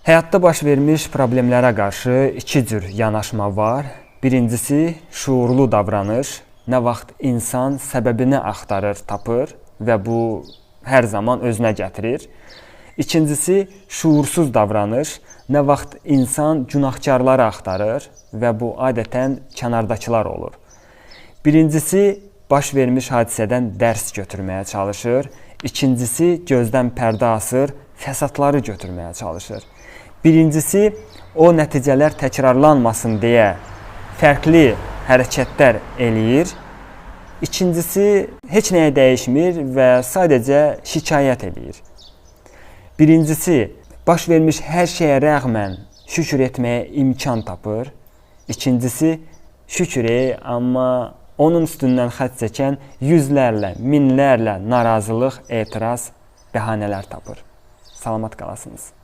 Həyatda baş vermiş problemlərə qarşı iki cür yanaşma var. Birincisi, şuurlu davranış. Nə vaxt insan səbəbini axtarır, tapır və bu hər zaman özünə gətirir. İkincisi, şuursuz davranış. Nə vaxt insan günahkarları axtarır və bu adətən kənardakılar olur. Birincisi, baş vermiş hadisədən dərs götürməyə çalışır. İkincisi, gözdən pərdə asır, fəsadları götürməyə çalışır. Birincisi, o nəticələr təkrarlanmasın deyə fərqli hərəkətlər eləyir. İkincisi, heç nəyə dəyişmir və sadəcə şikayət eləyir. Birincisi, baş vermiş hər şeyə rəğmən şükür etməyə imkan tapır. İkincisi, şükür amma onun üstündən xətt çəkən yüzlərlə, minlərlə narazılıq, etiraz, bəhanələr tapır. Salamat qalasınız.